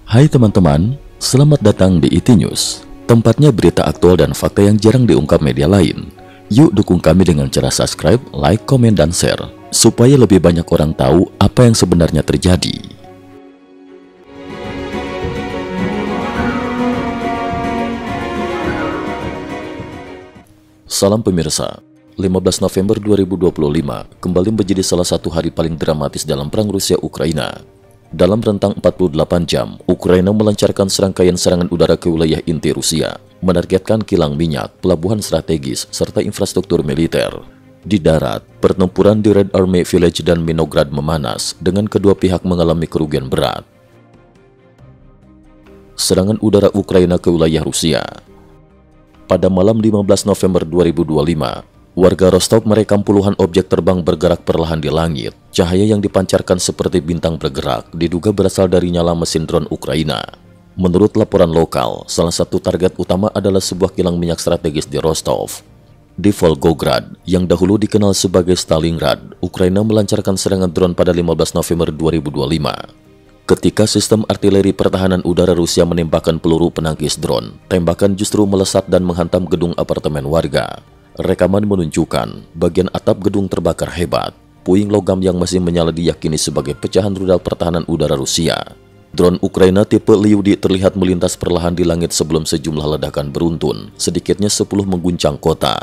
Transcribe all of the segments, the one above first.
Hai teman-teman, selamat datang di IT News, tempatnya berita aktual dan fakta yang jarang diungkap media lain. Yuk dukung kami dengan cara subscribe, like, komen, dan share, supaya lebih banyak orang tahu apa yang sebenarnya terjadi. Salam pemirsa, 15 November 2025 kembali menjadi salah satu hari paling dramatis dalam perang Rusia-Ukraina. Dalam rentang 48 jam, Ukraina melancarkan serangkaian serangan udara ke wilayah inti Rusia, menargetkan kilang minyak, pelabuhan strategis, serta infrastruktur militer. Di darat, pertempuran di Red Army Village dan Minograd memanas, dengan kedua pihak mengalami kerugian berat. Serangan udara Ukraina ke wilayah Rusia. Pada malam 15 November 2025, warga Rostov merekam puluhan objek terbang bergerak perlahan di langit. Cahaya yang dipancarkan seperti bintang bergerak diduga berasal dari nyala mesin drone Ukraina. Menurut laporan lokal, salah satu target utama adalah sebuah kilang minyak strategis di Rostov. Di Volgograd, yang dahulu dikenal sebagai Stalingrad, Ukraina melancarkan serangan drone pada 15 November 2025. Ketika sistem artileri pertahanan udara Rusia menembakkan peluru penangkis drone, tembakan justru melesat dan menghantam gedung apartemen warga. Rekaman menunjukkan bagian atap gedung terbakar hebat. Puing logam yang masih menyala diyakini sebagai pecahan rudal pertahanan udara Rusia. Drone Ukraina tipe Lyudi terlihat melintas perlahan di langit sebelum sejumlah ledakan beruntun, sedikitnya 10 mengguncang kota.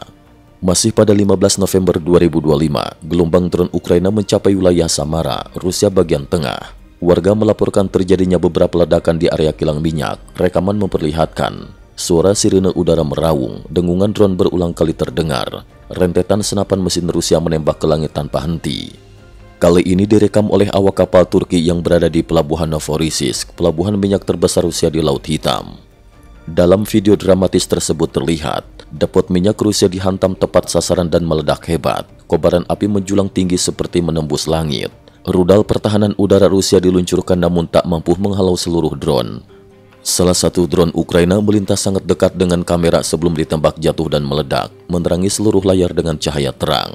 Masih pada 15 November 2025, gelombang drone Ukraina mencapai wilayah Samara, Rusia bagian tengah. Warga melaporkan terjadinya beberapa ledakan di area kilang minyak. Rekaman memperlihatkan suara sirine udara meraung, dengungan drone berulang kali terdengar. Rentetan senapan mesin Rusia menembak ke langit tanpa henti. Kali ini direkam oleh awak kapal Turki yang berada di pelabuhan Novorossiysk, pelabuhan minyak terbesar Rusia di Laut Hitam. Dalam video dramatis tersebut terlihat, depot minyak Rusia dihantam tepat sasaran dan meledak hebat. Kobaran api menjulang tinggi seperti menembus langit. Rudal pertahanan udara Rusia diluncurkan namun tak mampu menghalau seluruh drone. Salah satu drone Ukraina melintas sangat dekat dengan kamera sebelum ditembak jatuh dan meledak, menerangi seluruh layar dengan cahaya terang.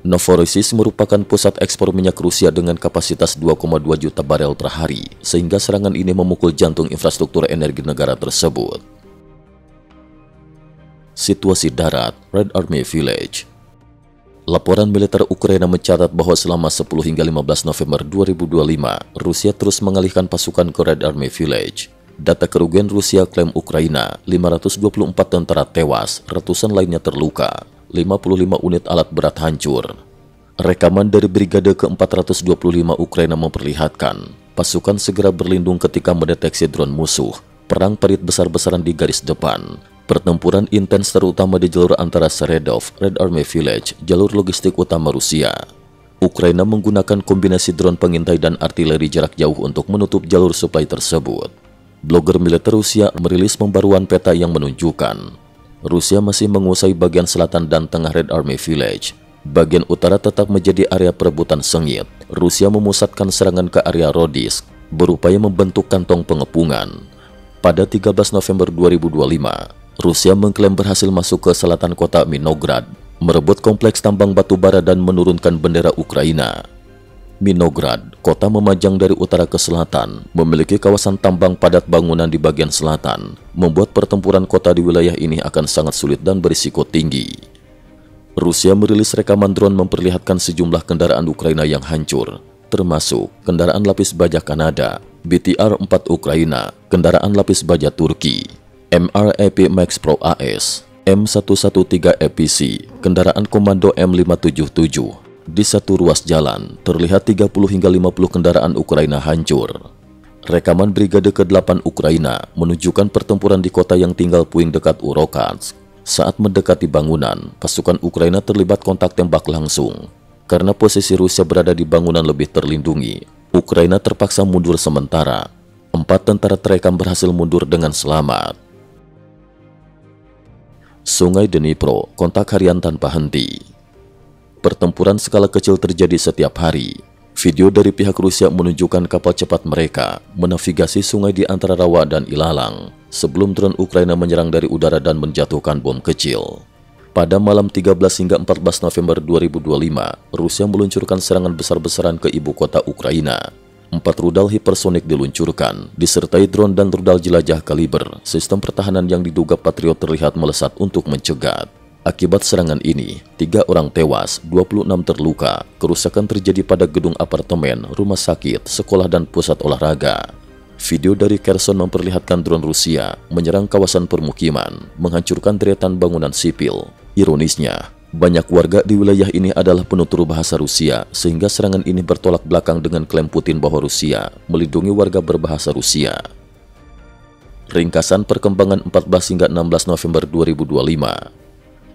Novorossiysk merupakan pusat ekspor minyak Rusia dengan kapasitas 2,2 juta barel per hari, sehingga serangan ini memukul jantung infrastruktur energi negara tersebut. Situasi darat, Red Army Village. Laporan militer Ukraina mencatat bahwa selama 10 hingga 15 November 2025, Rusia terus mengalihkan pasukan ke Red Army Village. Data kerugian Rusia klaim Ukraina, 524 tentara tewas, ratusan lainnya terluka, 55 unit alat berat hancur. Rekaman dari Brigade ke-425 Ukraina memperlihatkan, pasukan segera berlindung ketika mendeteksi drone musuh, perang parit besar-besaran di garis depan. Pertempuran intens terutama di jalur antara Seredov, Red Army Village, jalur logistik utama Rusia. Ukraina menggunakan kombinasi drone pengintai dan artileri jarak jauh untuk menutup jalur suplai tersebut. Blogger militer Rusia merilis pembaruan peta yang menunjukkan Rusia masih menguasai bagian selatan dan tengah Red Army Village. Bagian utara tetap menjadi area perebutan sengit. Rusia memusatkan serangan ke area Rodisk, berupaya membentuk kantong pengepungan. Pada 13 November 2025, Rusia mengklaim berhasil masuk ke selatan kota Minograd, merebut kompleks tambang batu bara dan menurunkan bendera Ukraina. Minograd, kota memanjang dari utara ke selatan, memiliki kawasan tambang padat bangunan di bagian selatan, membuat pertempuran kota di wilayah ini akan sangat sulit dan berisiko tinggi. Rusia merilis rekaman drone memperlihatkan sejumlah kendaraan Ukraina yang hancur, termasuk kendaraan lapis baja Kanada, BTR-4 Ukraina, kendaraan lapis baja Turki, MRAP Max Pro AS, M113 EPC, kendaraan komando M577. Di satu ruas jalan, terlihat 30 hingga 50 kendaraan Ukraina hancur. Rekaman Brigade ke-8 Ukraina menunjukkan pertempuran di kota yang tinggal puing dekat Urokatsk. Saat mendekati bangunan, pasukan Ukraina terlibat kontak tembak langsung. Karena posisi Rusia berada di bangunan lebih terlindungi, Ukraina terpaksa mundur sementara. 4 tentara terekam berhasil mundur dengan selamat. Sungai Dnipro, kontak harian tanpa henti. Pertempuran skala kecil terjadi setiap hari. Video dari pihak Rusia menunjukkan kapal cepat mereka menavigasi sungai di antara Rawa dan Ilalang sebelum drone Ukraina menyerang dari udara dan menjatuhkan bom kecil. Pada malam 13 hingga 14 November 2025, Rusia meluncurkan serangan besar-besaran ke ibu kota Ukraina. 4 rudal hipersonik diluncurkan, disertai drone dan rudal jelajah kaliber. Sistem pertahanan yang diduga Patriot terlihat melesat untuk mencegat. Akibat serangan ini, 3 orang tewas, 26 terluka. Kerusakan terjadi pada gedung apartemen, rumah sakit, sekolah, dan pusat olahraga. Video dari Kherson memperlihatkan drone Rusia menyerang kawasan permukiman, menghancurkan deretan bangunan sipil. Ironisnya, banyak warga di wilayah ini adalah penutur bahasa Rusia, sehingga serangan ini bertolak belakang dengan klaim Putin bahwa Rusia melindungi warga berbahasa Rusia. Ringkasan perkembangan 14 hingga 16 November 2025.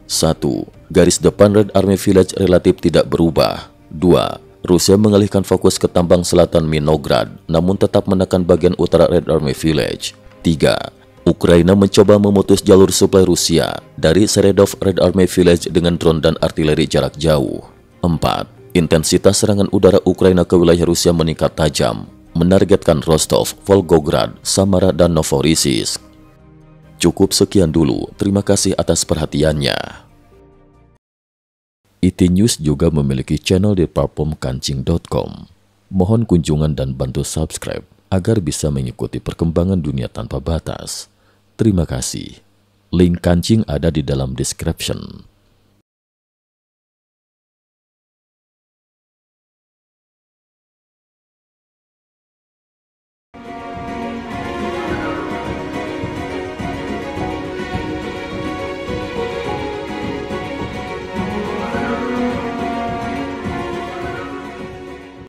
1. Garis depan Red Army Village relatif tidak berubah. 2. Rusia mengalihkan fokus ke tambang selatan Minograd, namun tetap menekan bagian utara Red Army Village. 3. Ukraina mencoba memutus jalur suplai Rusia dari Seredov Red Army Village dengan drone dan artileri jarak jauh. 4. Intensitas serangan udara Ukraina ke wilayah Rusia meningkat tajam, menargetkan Rostov, Volgograd, Samara, dan Novorossiysk. Cukup sekian dulu, terima kasih atas perhatiannya. IT News juga memiliki channel di platform kancing.com. Mohon kunjungan dan bantu subscribe agar bisa mengikuti perkembangan dunia tanpa batas. Terima kasih. Link kancing ada di dalam description.